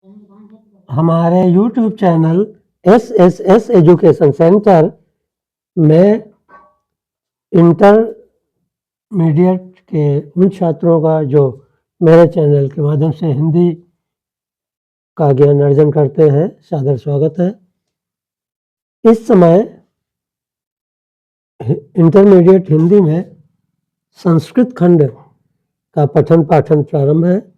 हमारे YouTube channel SSS education centre में intermediate के उन छात्रों का जो मेरे चैनल के माध्यम से हिंदी का ज्ञान अर्जन करते हैं, सादर स्वागत है। इस समय इंटरमीडिएट हिंदी में संस्कृत खंड का पठन पाठन प्रारंभ है।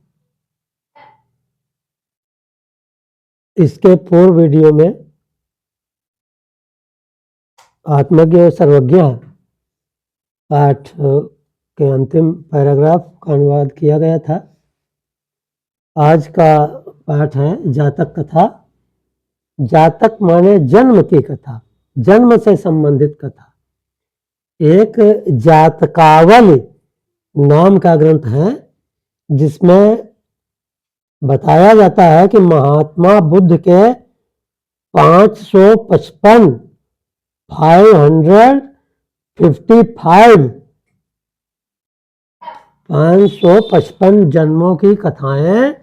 इसके पूर्व वीडियो में आत्मज्ञ सर्वज्ञ पाठ के अंतिम पैराग्राफ का अनुवाद किया गया था। आज का पाठ है जातक कथा। जातक माने जन्म की कथा, जन्म से संबंधित कथा। एक जातकावली नाम का ग्रंथ है जिसमें बताया जाता है कि महात्मा बुद्ध के 555 जन्मों की कथाएं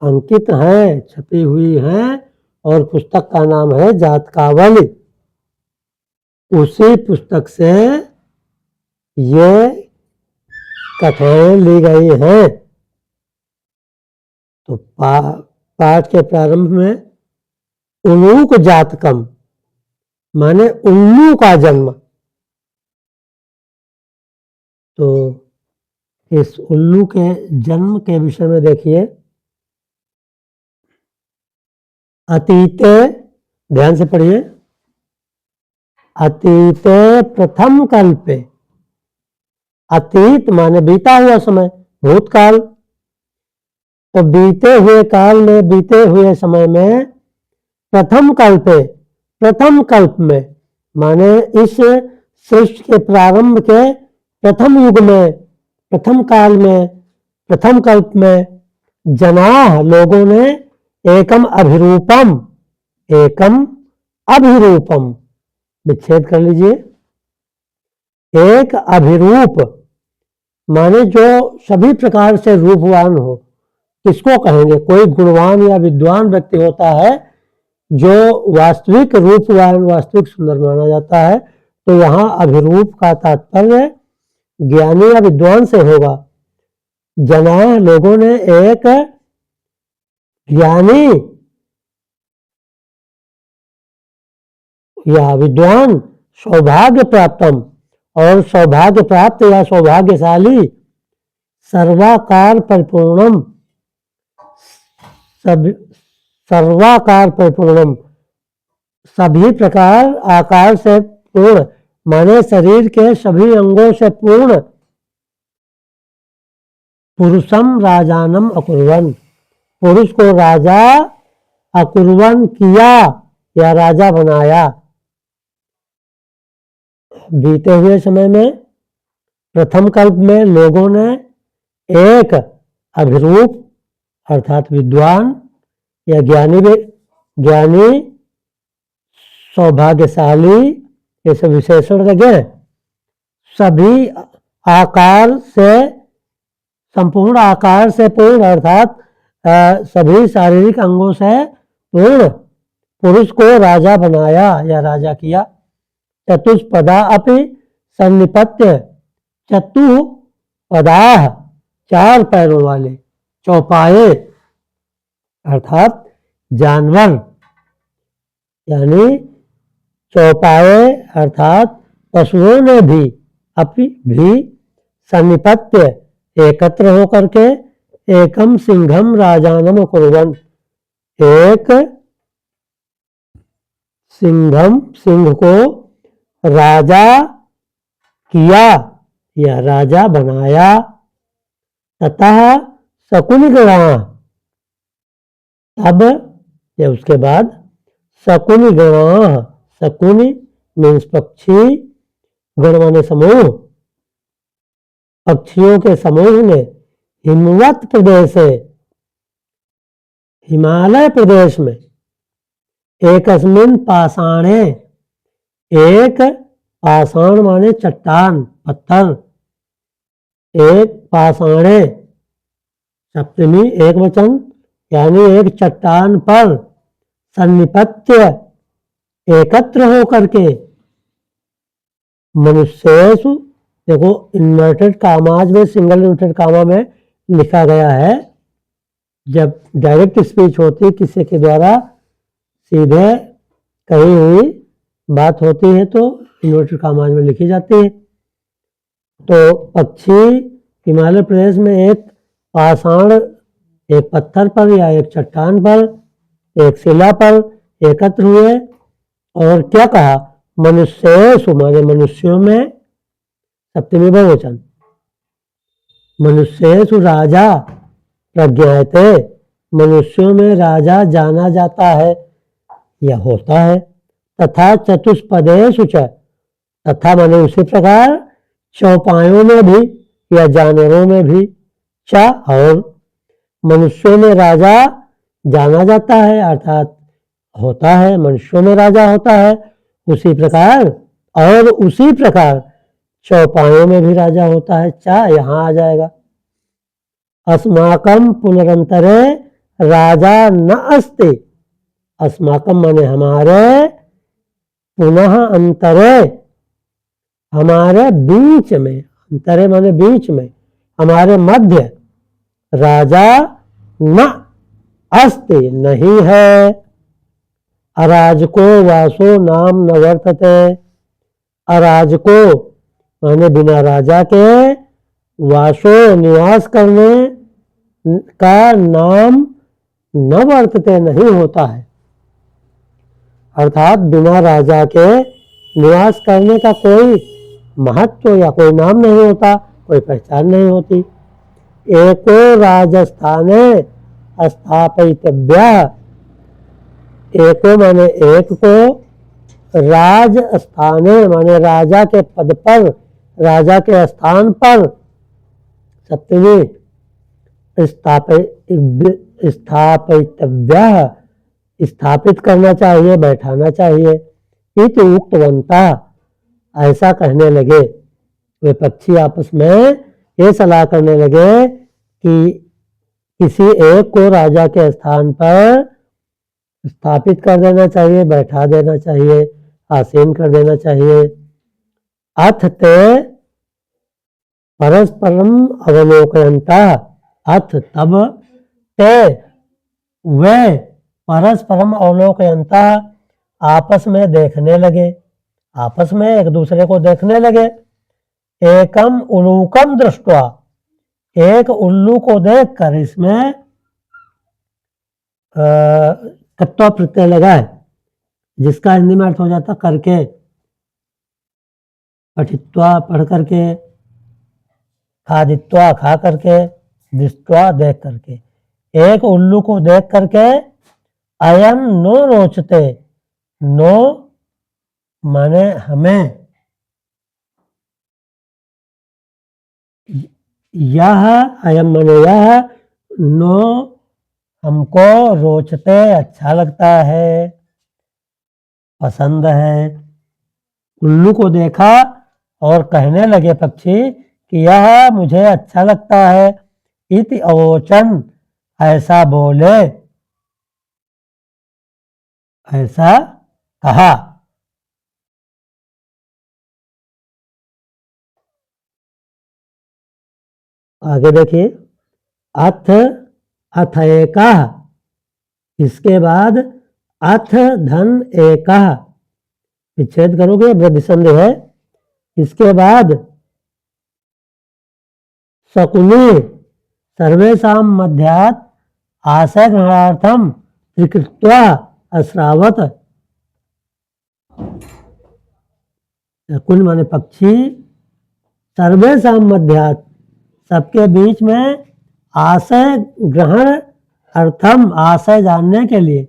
अंकित हैं, छपी हुई हैं और पुस्तक का नाम है जातकावली। उसी पुस्तक से ये कथाएं ली गई हैं। तो पाठ के प्रारंभ में उल्लूक जातकम माने उल्लू का जन्म। तो इस उल्लू के जन्म के विषय में देखिए। अतीते, ध्यान से पढ़िए। अतीते प्रथम कल्पे, अतीत माने बीता हुआ समय, भूतकाल। तो बीते हुए काल में, बीते हुए समय में, प्रथम कल्पे, प्रथम कल्प में माने इस सृष्टि के प्रारंभ के प्रथम युग में, प्रथम काल में, प्रथम कल्प में जनाः लोगों ने एकम अभिरूपम, एकम अभिरूपम, विच्छेद कर लीजिए। एक अभिरूप माने जो सभी प्रकार से रूपवान हो। किसको कहेंगे? कोई गुणवान या विद्वान व्यक्ति होता है जो वास्तविक रूपवान, वास्तविक सुंदर माना जाता है। तो यहाँ अभिरूप का तात्पर्य ज्ञानी या विद्वान से होगा। जना लोगों ने एक ज्ञानी या विद्वान सौभाग्य प्राप्तम, और सौभाग्य प्राप्त या सौभाग्यशाली, सर्वाकार परिपूर्णम, सर्वाकार परिपूर्णम, सभी प्रकार आकार से पूर्ण माने शरीर के सभी अंगों से पूर्ण, पुरुषम राजानम अकुर्वन, पुरुष को राजा अकुर्वन किया या राजा बनाया। बीते हुए समय में, प्रथम कल्प में लोगों ने एक अभिरूप अर्थात विद्वान या ज्ञानी, सौभाग्यशाली, ये सब विशेषण लगे। सभी आकार से, संपूर्ण आकार से पूर्ण अर्थात सभी शारीरिक अंगों से पूर्ण पुरुष को राजा बनाया या राजा किया। चतुष्पदा अपि सन्निपत्य, चतुपदाः चार पैरों वाले, चौपाए अर्थात जानवर, यानी चौपाए अर्थात पशुओं ने भी, अपि भी, सन्निपत्य एकत्र होकर के, एकम सिंघम राजानम कुर्वन, एक सिंघम, सिंह को राजा किया या राजा बनाया। ततः शकुनिगणाः, अब या उसके बाद शकुनिगणाः, शकुनि मीन्स पक्षी, गण माने समूह, पक्षियों के समूह ने हिमवत प्रदेश से, हिमालय प्रदेश में, एकस्मिन् पाषाणे, एक पाषाण माने चट्टान, पत्थर, एक पाषाणे सप्तमी एक वचन यानी एक चट्टान पर सन्निपत्य एकत्र होकर के मनुष्येषु, देखो इन्वर्टेड कामाज में, सिंगल इन्वर्टेड कामा में लिखा गया है। जब डायरेक्ट स्पीच होती किसी के द्वारा सीधे कही हुई बात होती है तो इन्वर्टेड कामाज में लिखी जाती है। तो पक्षी हिमालय प्रदेश में एक पाषाण, एक पत्थर पर या एक चट्टान पर, एक शिला पर एकत्र हुए और क्या कहा, मनुष्येषु माने मनुष्यों में, सप्तमी बहुवचन, मनुष्येषु राजा प्रज्ञायते, मनुष्यों में राजा जाना जाता है या होता है। तथा चतुष्पदेषु च, तथा माने उसी प्रकार चौपायों में भी या जानवरों में भी, च और मनुष्यों में राजा जाना जाता है अर्थात होता है, मनुष्यों में राजा होता है उसी प्रकार, और उसी प्रकार चौपायों में भी राजा होता है। चा यहां आ जाएगा। अस्माकम पुनरंतरे राजा न अस्ति, अस्माकम माने हमारे, पुनः अंतरे हमारे बीच में, अंतरे माने बीच में, हमारे मध्य, राजा न अस्ति नहीं है। अराजको वासो नाम न वर्तते, अराजको माने बिना राजा के, वासो निवास करने का नाम न वर्तते नहीं होता है, अर्थात बिना राजा के निवास करने का कोई महत्व या कोई नाम नहीं होता, कोई पहचान नहीं होती। एको राजस्थाने स्थापितव्य, एको माने एक को, राजस्थाने माने राजा के पद पर, राजा के स्थान पर, सप्तमी स्थापितव्य स्थापित करना चाहिए, बैठाना चाहिए। इति उक्तवंता ऐसा कहने लगे, वे पक्षी आपस में ये सलाह करने लगे कि किसी एक को राजा के स्थान पर स्थापित कर देना चाहिए, बैठा देना चाहिए, आसीन कर देना चाहिए। अथ ते परस्परम अवलोकयंता, अथ तब ते वे परस्परम अवलोकयंता आपस में देखने लगे, आपस में एक दूसरे को देखने लगे। एकम उलूकम दृष्टवा, एक उल्लू को देखकर, इसमें कत्वा प्रत्यय लगा है जिसका हिंदी में अर्थ हो जाता करके, पठित्वा पढ़ करके, खादित्वा खा करके, दृष्टवा देख करके, एक उल्लू को देख करके, अयम नो रोचते, नो माने हमें, यह अयम माने यह, नो हमको, रोचते अच्छा लगता है, पसंद है। उल्लू को देखा और कहने लगे पक्षी कि यह मुझे अच्छा लगता है। इति अवोचन ऐसा बोले, ऐसा कहा। आगे देखिए, अथ अथ एका, इसके बाद अथ धन एका, विच्छेद करोगे वृद्धि संधि है। इसके बाद शकुनी सर्वेषां मध्यात् आशय ग्रहणार्थम त्रिकृत्वा अश्रावत, शकुन माने पक्षी, सर्वेषां मध्यात् सबके बीच में, आशय ग्रहण अर्थम आशय जानने के लिए,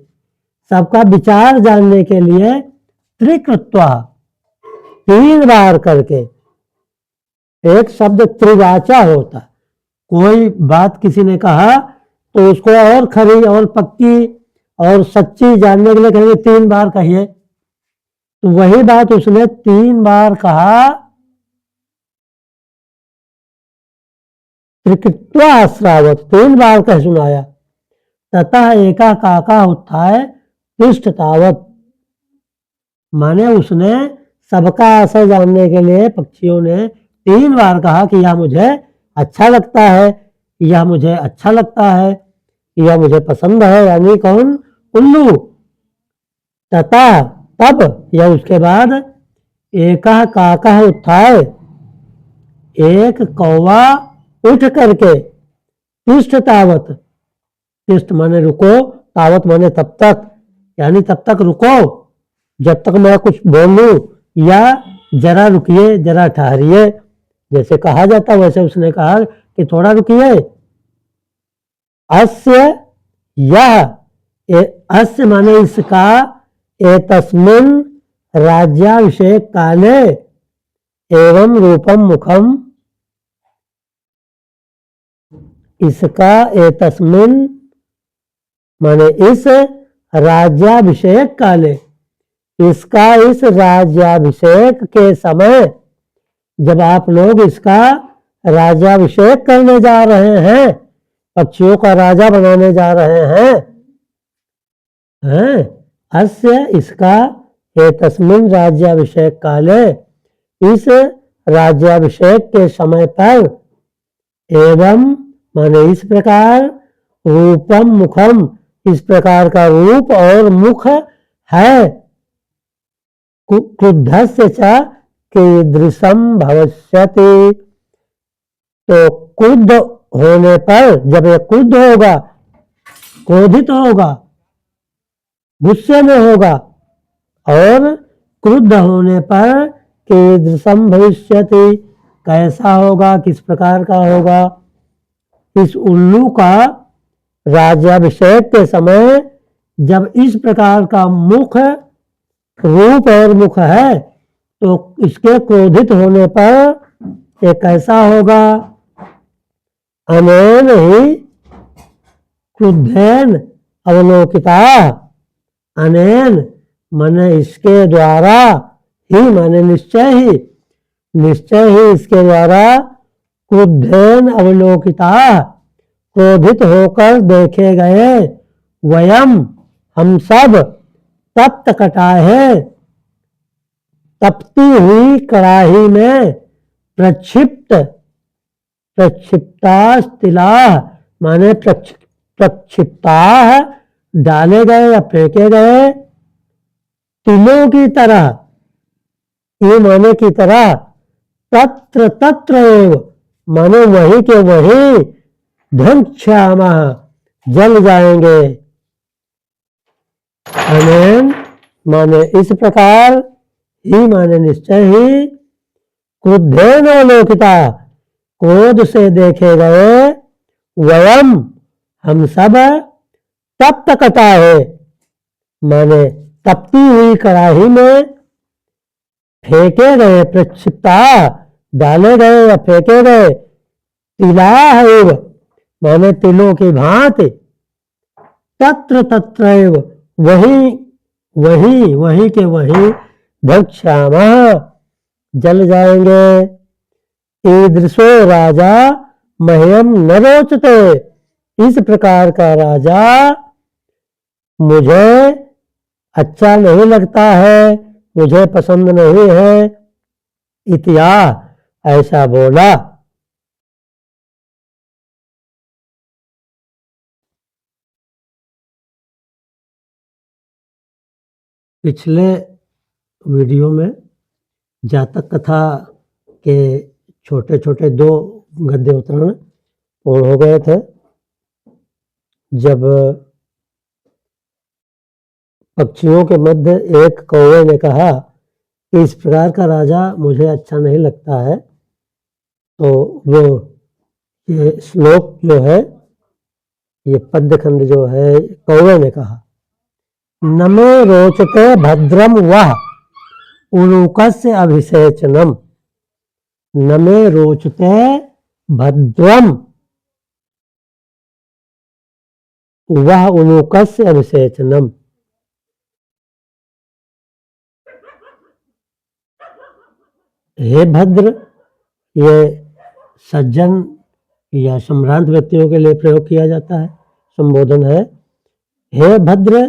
सबका विचार जानने के लिए, त्रिकृत्वा 3 बार करके, एक शब्द त्रिवाचा होता, कोई बात किसी ने कहा तो उसको और खरी और पक्की और सच्ची जानने के लिए कहेंगे 3 बार कहिए, तो वही बात उसने 3 बार कहा। त्रिकृत्वा अश्रावत 3 बार कह सुनाया। ततः एका काका उत्थाय तिष्ठ तावत, माने उसने सबका आशय जानने के लिए पक्षियों ने 3 बार कहा कि यह मुझे अच्छा लगता है, यह मुझे अच्छा लगता है, यह मुझे पसंद है, यानी कौन? उल्लू। तथा तब या उसके बाद एकह काकह उत्थाय, एक कौवा उठ करके, तिष्ठ तावत, तिष्ठ माने रुको, तावत माने तब तक, यानी तब तक रुको जब तक मैं कुछ बोलूं, या जरा रुकिए, जरा ठहरिए, जैसे कहा जाता वैसे उसने कहा कि थोड़ा रुकिए। अस्य यह, अस्य माने इसका, एतस्मिन् राज्याभिषेक काले एवं रूपम मुखम, इसका एतस्मिन् माने इस राज्याभिषेक काले, इसका इस राज्याभिषेक के समय, जब आप लोग इसका राज्याभिषेक करने जा रहे हैं, पक्षियों का राजा बनाने जा रहे हैं, अस्य इसका, एतस्मिन् राज्याभिषेक काले, इस राज्याभिषेक के समय पर, एवं माने इस प्रकार, रूपम मुखम, इस प्रकार का रूप और मुख है, क्रुद्धस्य च कीदृशम भविष्यति, तो क्रुद्ध होने पर, जब ये क्रुद्ध होगा, क्रोधित होगा, गुस्से में होगा, और क्रुद्ध होने पर कीदृशम भविष्यति, कैसा होगा, किस प्रकार का होगा। इस उल्लू का राज्याभिषेक के समय जब इस प्रकार का मुख, रूप और मुख है, तो इसके क्रोधित होने पर ये कैसा होगा? अनेन ही क्रुद्धेन अवलोकिता, अनेन माने इसके द्वारा, ही माने निश्चय ही, निश्चय ही इसके द्वारा, क्रुद्धेन अवलोकिता, क्रोधित होकर देखे गए, वयम हम सब, तप्त कटाहे, तपती हुई कड़ाही में, प्रक्षिप्त, प्रक्षिप्तास्तिला माने प्रक्षिप्ता डाले गए या फेंके गए, तिलों की तरह, ये माने की तरह, तत्र तत्र एव माने वही के वही, ध्वंस्यामा जल जाएंगे। अनेन माने इस प्रकार, ही माने निश्चय ही, क्रुद्धेन अवलोकिता, क्रोध से देखे गए, वयम हम सब, तप्त कटाहे माने तपती हुई कड़ाही में, फेंके गए, प्रक्षिप्ता डाले गए या फेंके गए, तिलाह एव माने तिलों की भांति, तत्र तत्र एव वही वही, वही के वही, भक्ष्यामा जल जाएंगे। ईदृशो राजा मह्यम न रोचते, इस प्रकार का राजा मुझे अच्छा नहीं लगता है, मुझे पसंद नहीं है। इतिया ऐसा बोला। पिछले वीडियो में जातक कथा के छोटे छोटे 2 गद्य उतरण पूर्ण हो गए थे। जब पक्षियों के मध्य एक कौवे ने कहा कि इस प्रकार का राजा मुझे अच्छा नहीं लगता है, तो वो ये श्लोक जो है, ये पद्य खंड जो है, कौवे ने कहा, न मे रोचते भद्रम वह उलूकस्य अभिषेचनम, न मे रोचते भद्रम वह उलूकस्य अभिषेचनम। हे भद्र, ये सज्जन या संभ्रांत व्यक्तियों के लिए प्रयोग किया जाता है, संबोधन है। हे भद्र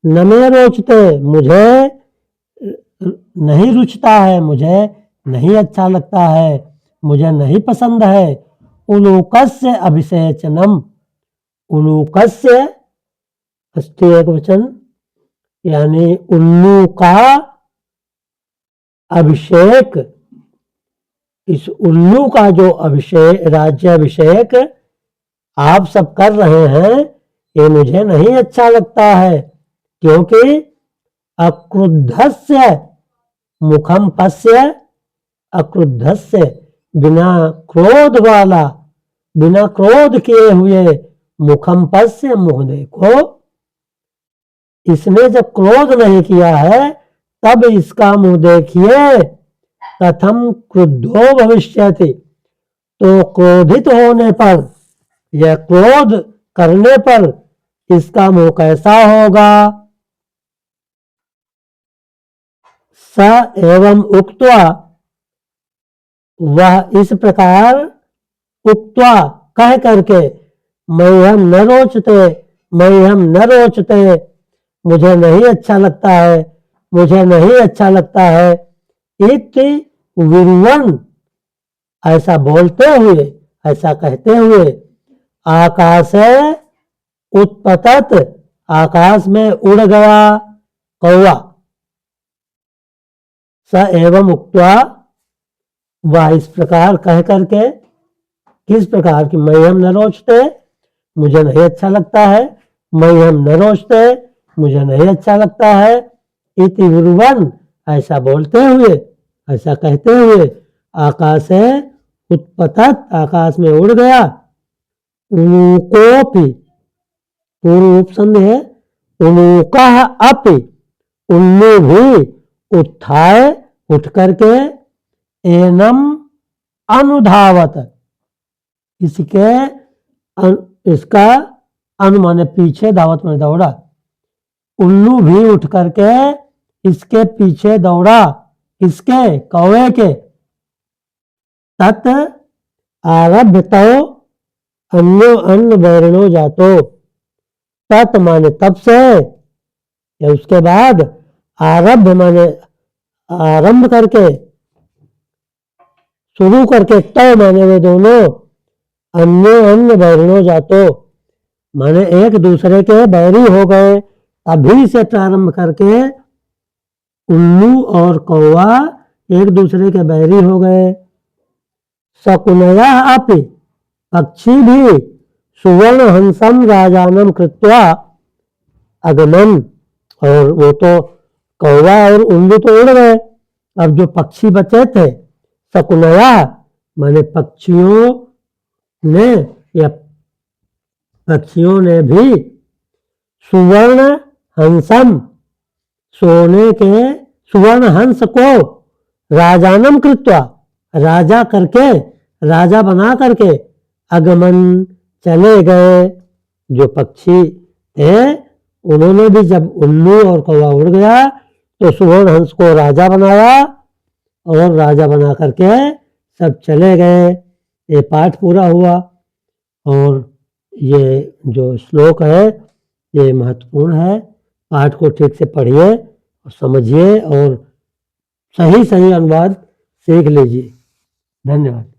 न मे रोचते, मुझे नहीं रुचता है, मुझे नहीं अच्छा लगता है, मुझे नहीं पसंद है। उलूकस्य अभिषेचनम, उलूकस्य षष्ठी एकवचन यानी उल्लू का अभिषेक, इस उल्लू का जो अभिषेक राज्याभिषेक आप सब कर रहे हैं ये मुझे नहीं अच्छा लगता है, क्योंकि अक्रुद्धस्य मुखम पश्य, अक्रुद्धस्य बिना क्रोध वाला, बिना क्रोध किए हुए मुखम पश्य मुख देखो। इसने जब क्रोध नहीं किया है तब इसका मुंह देखिए। कथम क्रुद्धो भविष्यति, तो क्रोधित होने पर या क्रोध करने पर इसका मुंह कैसा होगा। स एवं उक्त्वा, वह इस प्रकार उक्त्वा कह करके, मह्यम न रोचते, मह्यम न रोचते, मुझे नहीं अच्छा लगता है, मुझे नहीं अच्छा लगता है। इति विर्वन्, ऐसा बोलते हुए, ऐसा कहते हुए, आकाशे उत्पतत, आकाश में उड़ गया कौवा। स एवं उक्त्वा, वह इस प्रकार कह करके, किस प्रकार की, मह्यम न रोचते, मुझे नहीं अच्छा लगता है, मह्यम न रोचते, मुझे नहीं अच्छा लगता है। इति विर्वन्, ऐसा बोलते हुए, ऐसा कहते हुए, आकाश है उत्पतत, आकाश में उड़ गया। उलूकोपि, पूर्व उपसंध है, उलूकः अपि, उल्लू भी उत्थाय उठ करके, एनम अनुधावत, इसके इसका अनु माने पीछे, दावत में दौड़ा, उल्लू भी उठ करके इसके पीछे दौड़ा, इसके कौवे के। तत् आरभ्यतो अन्यो अन्न बैरणो जातो, तत् माने तब से, या उसके बाद, आरभ्य माने आरंभ करके, शुरू करके, तो माने वे दोनों, अन्यो अन्न बैरणो जातो माने एक दूसरे के बैरी हो गए। अभी से प्रारंभ करके उल्लू और कौवा एक दूसरे के बैरी हो गए। शकुनया अपि, पक्षी भी, सुवर्ण हंसम राजानम कृत्वा अगमन, और वो तो कौवा और उल्लू तो उड़ गए, अब जो पक्षी बचे थे, शकुनया माने पक्षियों ने, या पक्षियों ने भी, सुवर्ण हंसम, सोने के सुवर्ण हंस को, राजानम कृत्वा, राजा करके, राजा बना करके, अगमन चले गए। जो पक्षी थे उन्होंने भी जब उल्लू और कौवा उड़ गया तो सुवर्ण हंस को राजा बनाया, और राजा बना करके सब चले गए। ये पाठ पूरा हुआ, और ये जो श्लोक है ये महत्वपूर्ण है। पाठ को ठीक से पढ़िए और समझिए और सही सही अनुवाद सीख लीजिए। धन्यवाद।